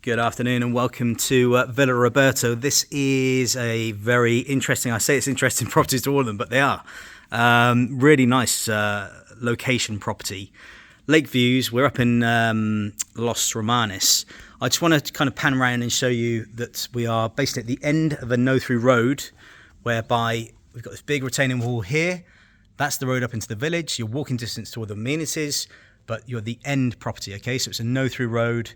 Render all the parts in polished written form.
Good afternoon and welcome to Villa Roberto. This is a very interesting, I say it's interesting properties to all of them, but they are. Really nice location property. Lake views, we're up in Los Romanes. I just want to kind of pan around and show you that we are basically at the end of a no-through road, whereby we've got this big retaining wall here. That's the road up into the village. You're walking distance to all the amenities, but you're the end property, okay? So it's a no-through road.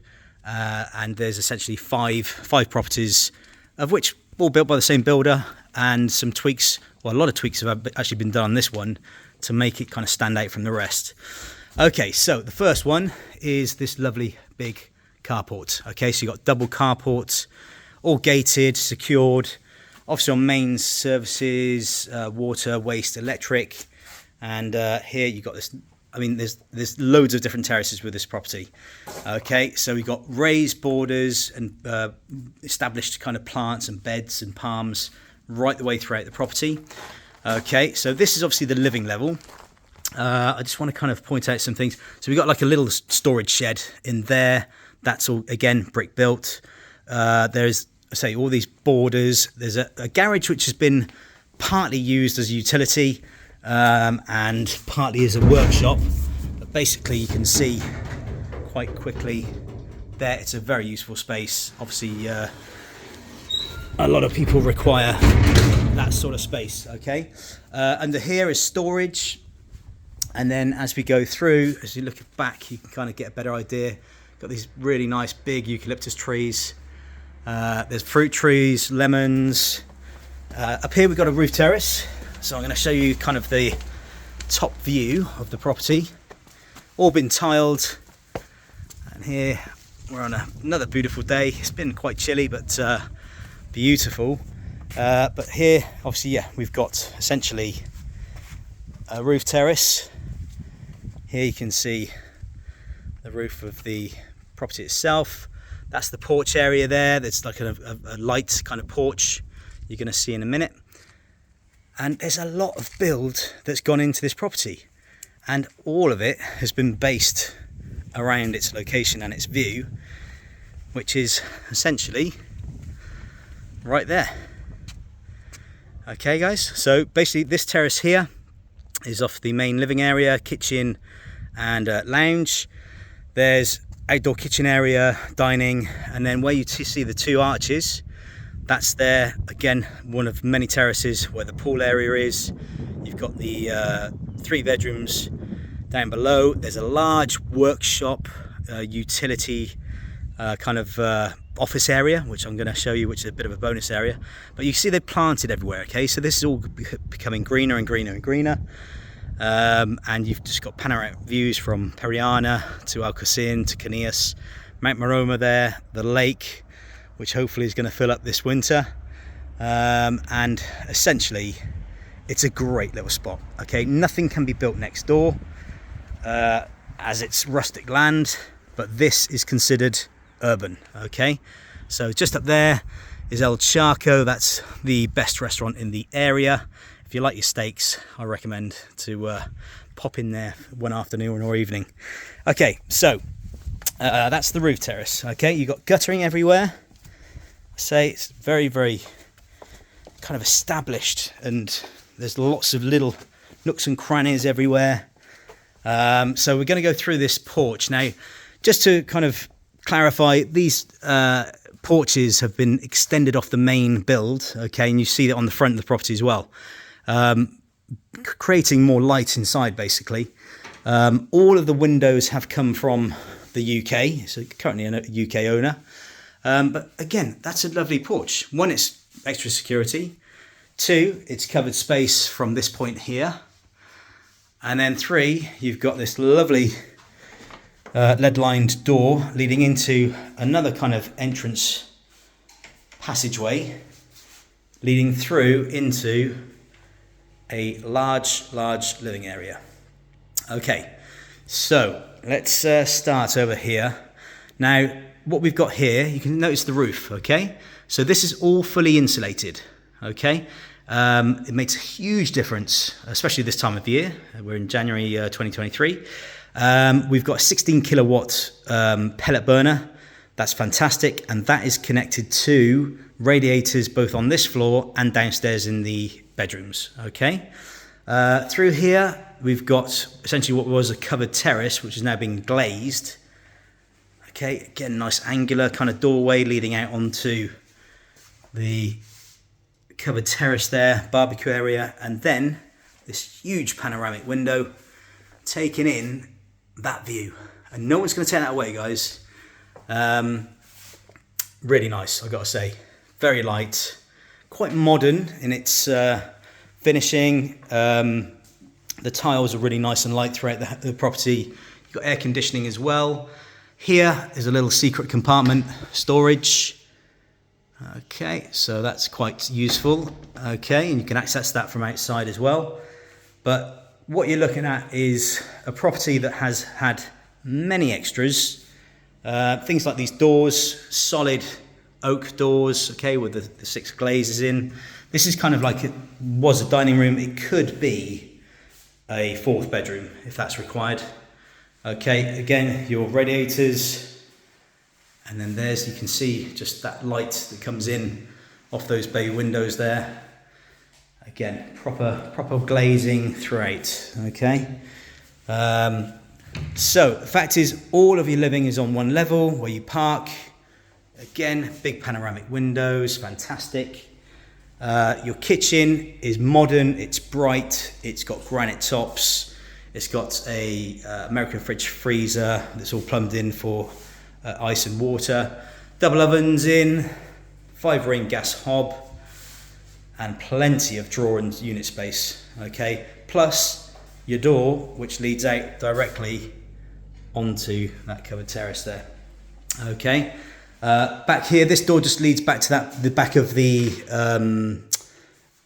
And there's essentially five properties, of which all built by the same builder, and some tweaks, well, a lot of tweaks have actually been done on this one to make it kind of stand out from the rest. Okay, so the first one is this lovely big carport. Okay, so you've got double carports, all gated, secured, obviously on mains services, water, waste, electric, and here you've got this. I mean, there's loads of different terraces with this property. Okay, so we've got raised borders and established kind of plants and beds and palms right the way throughout the property. Okay, so this is obviously the living level. I just want to kind of point out some things. So we've got like a little storage shed in there. That's all, again, brick built. There's, I say, all these borders. There's a garage which has been partly used as a utility, and partly as a workshop, but basically you can see quite quickly there it's a very useful space. Obviously a lot of people require that sort of space. Okay, under here is storage, and then as we go through, as you look back, you can kind of get a better idea. Got these really nice big eucalyptus trees, there's fruit trees, lemons. Up here we've got a roof terrace. So I'm going to show you kind of the top view of the property. All been tiled. And here we're on another beautiful day. It's been quite chilly, but beautiful. But here, obviously, yeah, we've got essentially a roof terrace. Here you can see the roof of the property itself. That's the porch area there. There's like a light kind of porch you're going to see in a minute. And there's a lot of build that's gone into this property, and all of it has been based around its location and its view, which is essentially right there. Okay guys, so basically this terrace here is off the main living area, kitchen and lounge. There's outdoor kitchen area, dining, and then where you see the two arches, that's there, again, one of many terraces where the pool area is. You've got the 3 bedrooms down below. There's a large workshop, utility kind of office area, which I'm going to show you, which is a bit of a bonus area. But you see they've planted everywhere, okay? So this is all becoming greener and greener and greener. And you've just got panoramic views from Periana to Alcacin to Caneas, Mount Maroma there, the lake, which hopefully is going to fill up this winter, and essentially it's a great little spot. Okay, nothing can be built next door as it's rustic land, but this is considered urban. Okay, so just up there is El Charco. That's the best restaurant in the area. If you like your steaks, I recommend to pop in there one afternoon or evening. Okay, so that's the roof terrace. Okay, you've got guttering everywhere. Say it's very, very kind of established, and there's lots of little nooks and crannies everywhere. So we're going to go through this porch now. Just to kind of clarify, these porches have been extended off the main build, okay, and you see that on the front of the property as well, creating more light inside basically. All of the windows have come from the UK, so currently a UK owner. But again, that's a lovely porch. 1, it's extra security. 2, it's covered space from this point here. And then 3, you've got this lovely lead-lined door leading into another kind of entrance passageway, leading through into a large living area. Okay, so let's start over here. Now, what we've got here, you can notice the roof, okay? So this is all fully insulated, okay? It makes a huge difference, especially this time of year. We're in January 2023. We've got a 16 kilowatt pellet burner That's fantastic, and that is connected to radiators both on this floor and downstairs in the bedrooms. Okay, through here we've got essentially what was a covered terrace, which is now being glazed. Okay, again, nice angular kind of doorway leading out onto the covered terrace there, barbecue area, and then this huge panoramic window taking in that view. And no one's going to take that away, guys. Really nice, I've got to say. Very light, quite modern in its finishing. The tiles are really nice and light throughout the property. You've got air conditioning as well. Here is a little secret compartment storage. Okay, so that's quite useful. Okay, and you can access that from outside as well. But what you're looking at is a property that has had many extras. Things like these doors, solid oak doors, okay, with the 6 glazes in. This is kind of like it was a dining room. It could be a 4th bedroom if that's required. Okay, again, your radiators, and then there's, you can see just that light that comes in off those bay windows there. Again, proper glazing throughout. Okay. So the fact is, all of your living is on one level where you park. Again, big panoramic windows, fantastic. Your kitchen is modern, it's bright, it's got granite tops, it's got a American fridge freezer that's all plumbed in for ice and water. Double ovens in, 5-ring gas hob, and plenty of drawer and unit space. Okay, plus your door, which leads out directly onto that covered terrace there. Okay, back here, this door just leads back to the back of the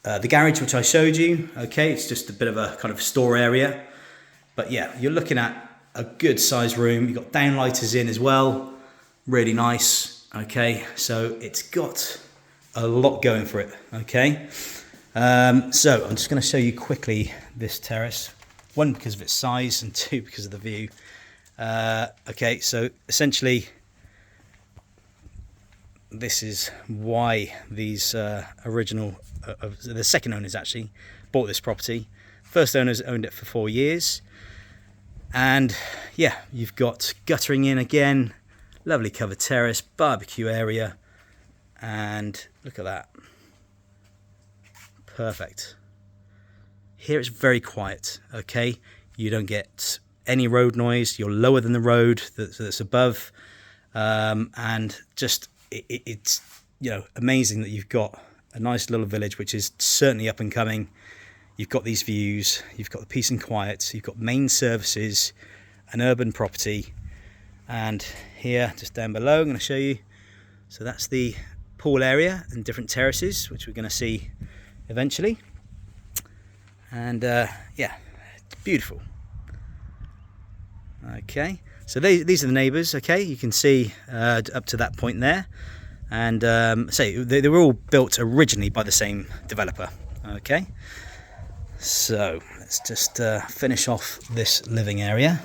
garage, which I showed you. Okay, it's just a bit of a kind of store area, but yeah, you're looking at a good sized room. You've got downlighters in as well, really nice. Okay, so it's got a lot going for it. Okay, so I'm just going to show you quickly this terrace. 1, because of its size, and 2, because of the view. Okay, so essentially this is why these original, the second owners actually bought this property. First owners owned it for 4 years, and yeah, you've got guttering in again, lovely covered terrace, barbecue area, and look at that, perfect. Here it's very quiet, okay? You don't get any road noise. You're lower than the road that's above. And just, it's, you know, amazing that you've got a nice little village, which is certainly up and coming. You've got these views, you've got the peace and quiet, you've got main services, an urban property. And here, just down below, I'm going to show you. So that's the pool area and different terraces, which we're going to see eventually. And yeah, it's beautiful. Okay, so these are the neighbours. Okay, you can see up to that point there, and they were all built originally by the same developer. Okay, so let's just finish off this living area.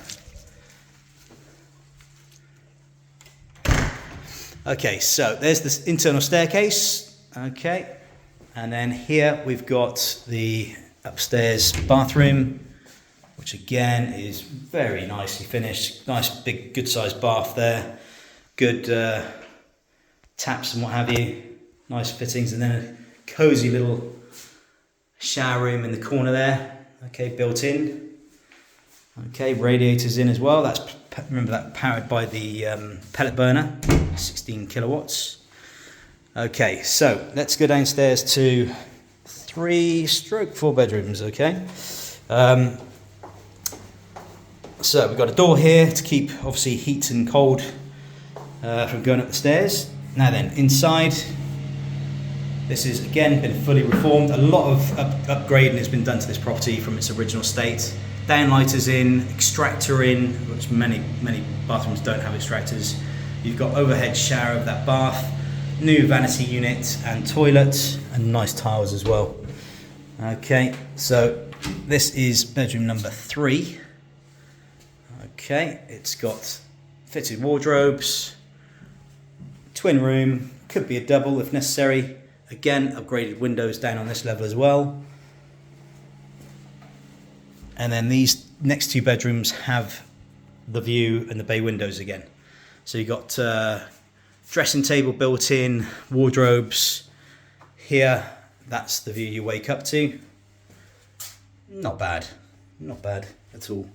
Okay, so there's this internal staircase. Okay, and then here we've got the upstairs bathroom, which again is very nicely finished. Nice big good sized bath there, good taps and what have you, nice fittings, and then a cozy little shower room in the corner there. Okay, built in. Okay, radiators in as well. That's, remember, that powered by the pellet burner, 16 kilowatts. Okay, so let's go downstairs to 3/4 bedrooms. Okay, so we've got a door here to keep obviously heat and cold from going up the stairs. Now then, inside, this has again been fully reformed. A lot of upgrading has been done to this property from its original state. Downlighters in, extractor in, which many bathrooms don't have extractors. You've got overhead shower of that bath, new vanity unit and toilet, and nice tiles as well. Okay, so this is bedroom number 3. Okay, it's got fitted wardrobes, twin room, could be a double if necessary. Again, upgraded windows down on this level as well. And then these next two bedrooms have the view and the bay windows again. So you've got dressing table built in, wardrobes. Here, that's the view you wake up to. Not bad, not bad at all.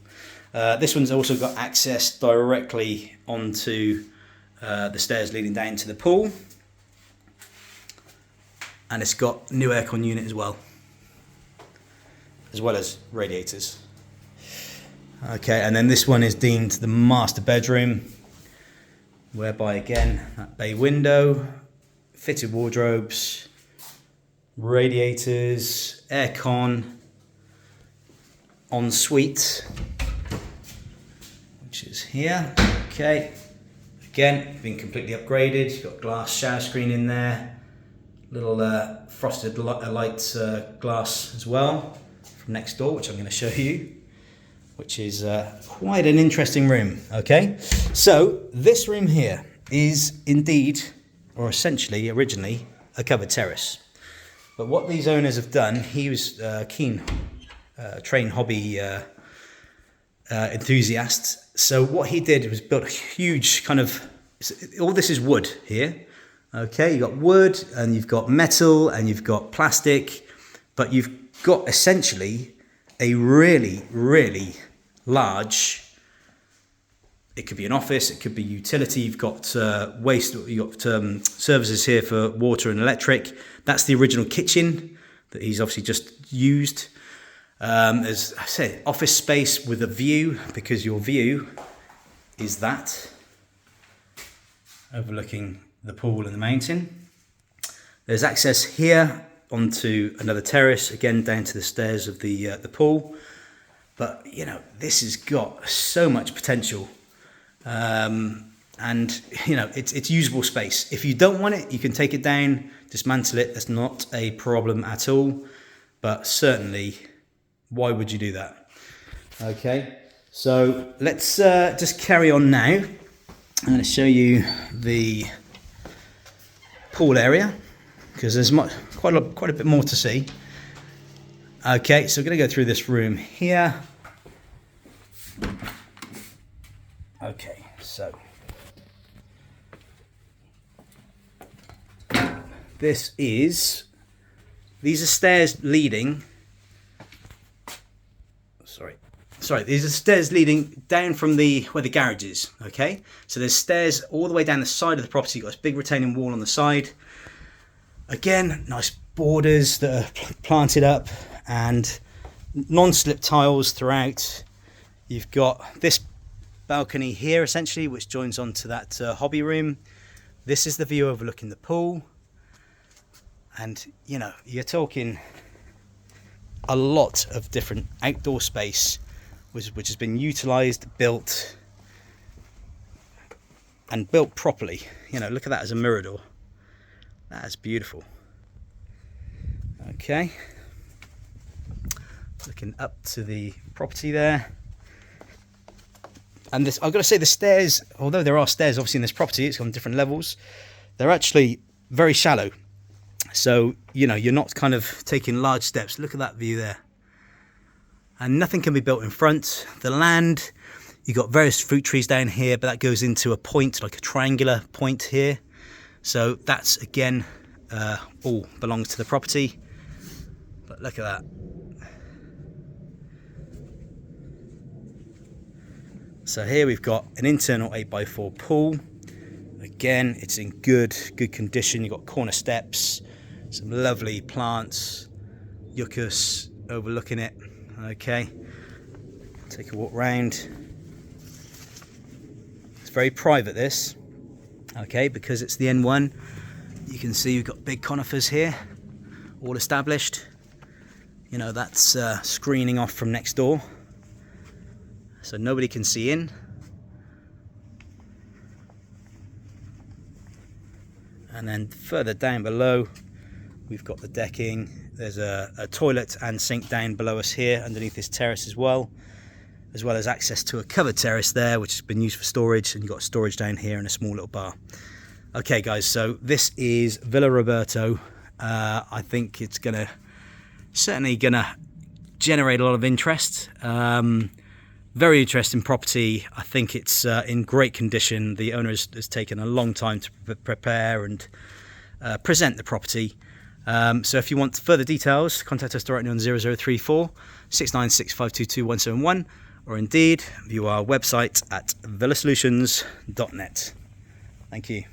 This one's also got access directly onto the stairs leading down to the pool. And it's got new aircon unit as well as radiators. Okay, and then this one is deemed the master bedroom, whereby again, that bay window, fitted wardrobes, radiators, aircon, ensuite, which is here. Okay, again, been completely upgraded. You've got glass shower screen in there, little frosted light glass as well from next door, which I'm going to show you, which is quite an interesting room. Okay, so this room here is indeed, or essentially originally, a covered terrace. But what these owners have done, he was keen train hobby enthusiast. So what he did was built a huge kind of, all this is wood here. Okay, you've got wood and you've got metal and you've got plastic, but you've got essentially a really, really large, it could be an office, it could be utility, you've got waste, you've got services here for water and electric. That's the original kitchen that he's obviously just used. As I said, office space with a view, because your view is that overlooking the pool and the mountain. There's access here onto another terrace, again down to the stairs of the pool. But you know, this has got so much potential, and you know, it's usable space. If you don't want it, you can take it down, dismantle it. That's not a problem at all. But certainly, why would you do that? Okay, so let's just carry on now. I'm going to show you the pool area because there's quite a bit more to see. Okay, so we're going to go through this room here. Okay, so these are stairs leading. Sorry, these are stairs leading down from where the garage is. Okay, so there's stairs all the way down the side of the property. You've got this big retaining wall on the side. Again, nice borders that are planted up and non-slip tiles throughout. You've got this balcony here essentially, which joins onto that hobby room. This is the view overlooking the pool, and you know, you're talking a lot of different outdoor space which has been utilized, built properly. You know, look at that as a mirador. That is beautiful. Okay, looking up to the property there. And this, I've got to say, the stairs, although there are stairs obviously in this property, it's on different levels, they're actually very shallow. So, you know, you're not kind of taking large steps. Look at that view there. And nothing can be built in front. The land, you've got various fruit trees down here, but that goes into a point, like a triangular point here. So that's, again, all belongs to the property. But look at that. So here we've got an internal 8x4 pool. Again, it's in good condition. You've got corner steps, some lovely plants, yuccas overlooking it. Okay, take a walk round. It's very private, this. Okay, because it's the N1. You can see we've got big conifers here, all established. You know, that's screening off from next door, so nobody can see in. And then further down below, we've got the decking. There's a toilet and sink down below us here, underneath this terrace as well as access to a covered terrace there, which has been used for storage, and you've got storage down here and a small little bar. Okay, guys, so this is Villa Roberto. I think it's certainly gonna generate a lot of interest. Very interesting property. I think it's in great condition. The owner has taken a long time to prepare and present the property. So if you want further details, contact us directly on 0034 696 522 171, or indeed view our website at villasolutions.net. Thank you.